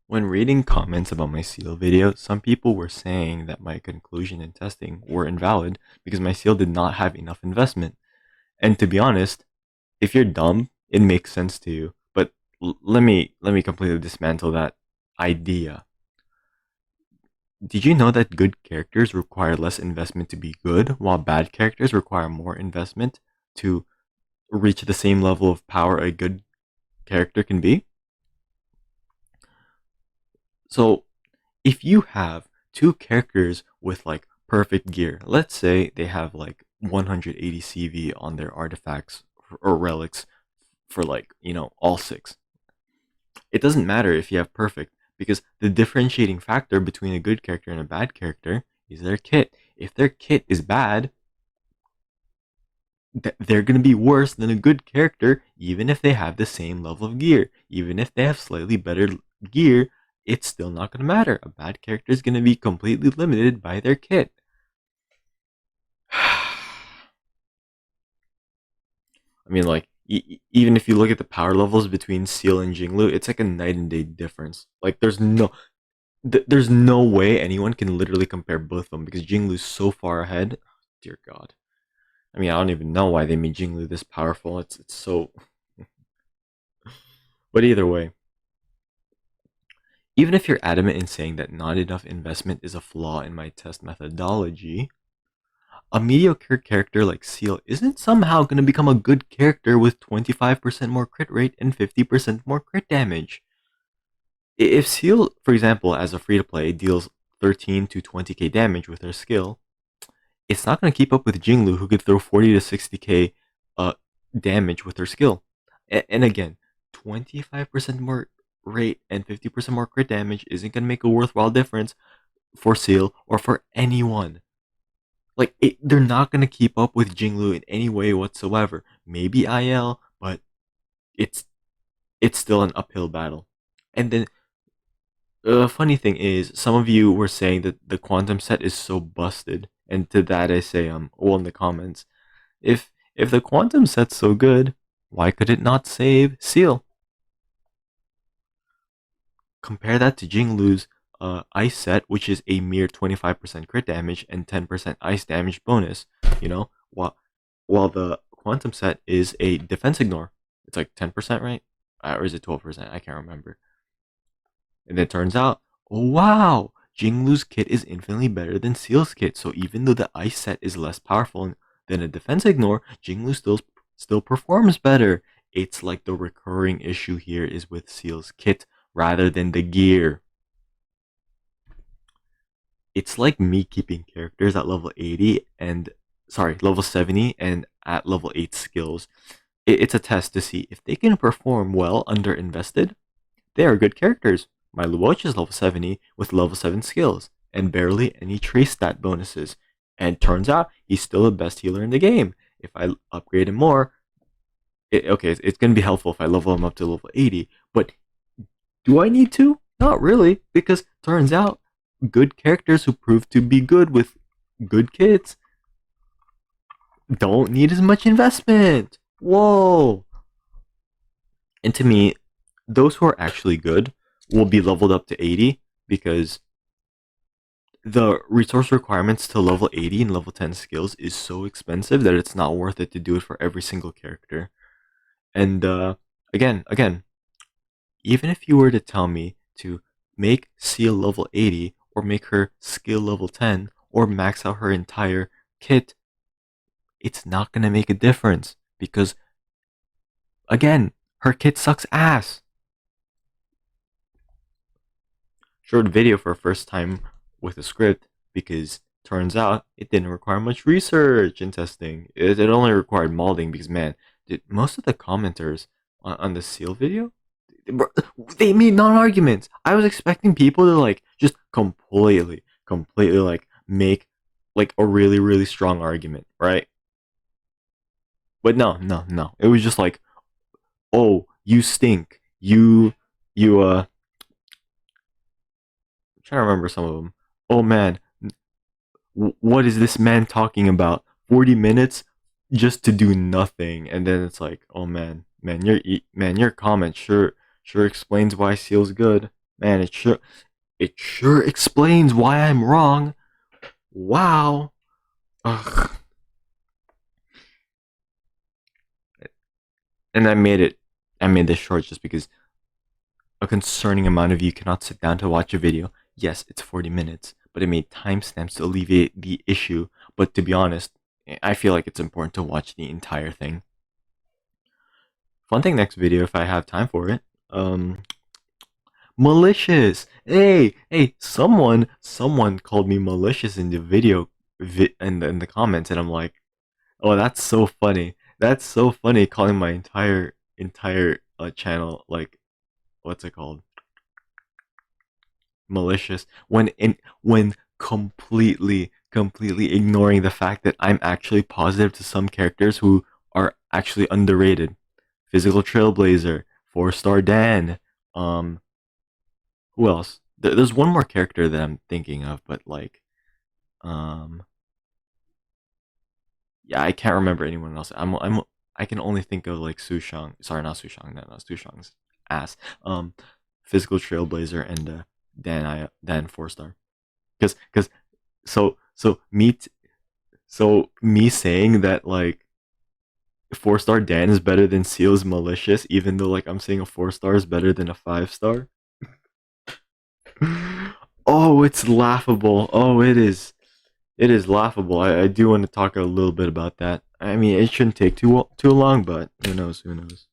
When reading comments about my Seele video, some people were saying that my conclusion and testing were invalid because my Seele did not have enough investment. And to be honest, if you're dumb, it makes sense to you. But let me completely dismantle that idea. Did you know that good characters require less investment to be good, while bad characters require more investment to reach the same level of power a good character can be? So if you have two characters with like perfect gear, let's say they have like 180 CV on their artifacts or relics for like, all six. It doesn't matter if you have perfect because the differentiating factor between a good character and a bad character is their kit. If their kit is bad, they're going to be worse than a good character even if they have the same level of gear. Even if they have slightly better gear, it's still not going to matter. A bad character is going to be completely limited by their kit. I mean, like, even if you look at the power levels between Seal and Jinglu, it's like a night and day difference. Like, there's no way anyone can literally compare both of them because Jinglu's so far ahead. Dear God. I mean, I don't even know why they made Jinglu this powerful. It's so. But either way, even if you're adamant in saying that not enough investment is a flaw in my test methodology, a mediocre character like Seal isn't somehow going to become a good character with 25% more crit rate and 50% more crit damage. If Seal, for example, as a free to play, deals 13 to 20k damage with her skill, it's not going to keep up with Jinglu, who could throw 40 to 60k damage with her skill. And again, 25% more rate and 50% more crit damage isn't going to make a worthwhile difference for Seal or for anyone. Like, they're not going to keep up with Jinglu in any way whatsoever. Maybe IL, but it's still an uphill battle. And then the funny thing is, some of you were saying that the quantum set is so busted, and to that I say, well, in the comments, if the quantum set's so good, why could it not save Seal? Compare that to Jinglu's ice set, which is a mere 25% crit damage and 10% ice damage bonus. While the quantum set is a defense ignore. It's like 10%, right? Or is it 12%? I can't remember. And then it turns out, oh wow, Jinglu's kit is infinitely better than Seal's kit. So even though the ice set is less powerful than a defense ignore, Jinglu still performs better. It's like the recurring issue here is with Seal's kit rather than the gear. It's like me keeping characters at level 80 and level 70 and at level 8 skills. It's a test to see if they can perform well under invested. They are good characters. My Luoch is level 70 with level 7 skills and barely any trace stat bonuses. And turns out he's still the best healer in the game. If I upgrade him more, it's going to be helpful if I level him up to level 80. But do I need to? Not really, because turns out good characters who prove to be good with good kits don't need as much investment. Whoa. And to me, those who are actually good will be leveled up to 80 because the resource requirements to level 80 and level 10 skills is so expensive that it's not worth it to do it for every single character. And again, even if you were to tell me to make Seal level 80 or make her skill level 10 or max out her entire kit, it's not going to make a difference because, again, her kit sucks ass. Short video for a first time with a script because turns out it didn't require much research and testing. It only required molding because, man, most of the commenters on the Seal video, they made non-arguments. I was expecting people to like just completely like make like a really, really strong argument, right? But no. It was just like, oh, you stink. I'm trying to remember some of them. Oh man, what is this man talking about? 40 minutes just to do nothing, and then it's like, oh man, your comment sure explains why Seal's good. Man, it sure explains why I'm wrong. Wow. Ugh. And I made this short just because a concerning amount of you cannot sit down to watch a video. Yes, it's 40 minutes, but it made timestamps to alleviate the issue. But to be honest, I feel like it's important to watch the entire thing. Fun thing next video if I have time for it. Malicious. Hey, someone called me malicious in the video in the comments, and I'm like, oh, that's so funny. That's so funny calling my entire channel like what's it called? Malicious when completely ignoring the fact that I'm actually positive to some characters who are actually underrated. Physical Trailblazer, 4-star Dan, um who else? There's one more character that I'm thinking of, but like um yeah, I can't remember anyone else. I can only think of like Sushang. Sorry, not Sushang. No, Sushang's ass. Physical Trailblazer and Dan 4-star. Because so me saying that like 4-star Dan is better than Seal's malicious, even though like I'm saying a 4-star is better than a 5-star. Oh, it's laughable. Oh, it is. It is laughable. I do want to talk a little bit about that. I mean, it shouldn't take too long, but who knows? Who knows?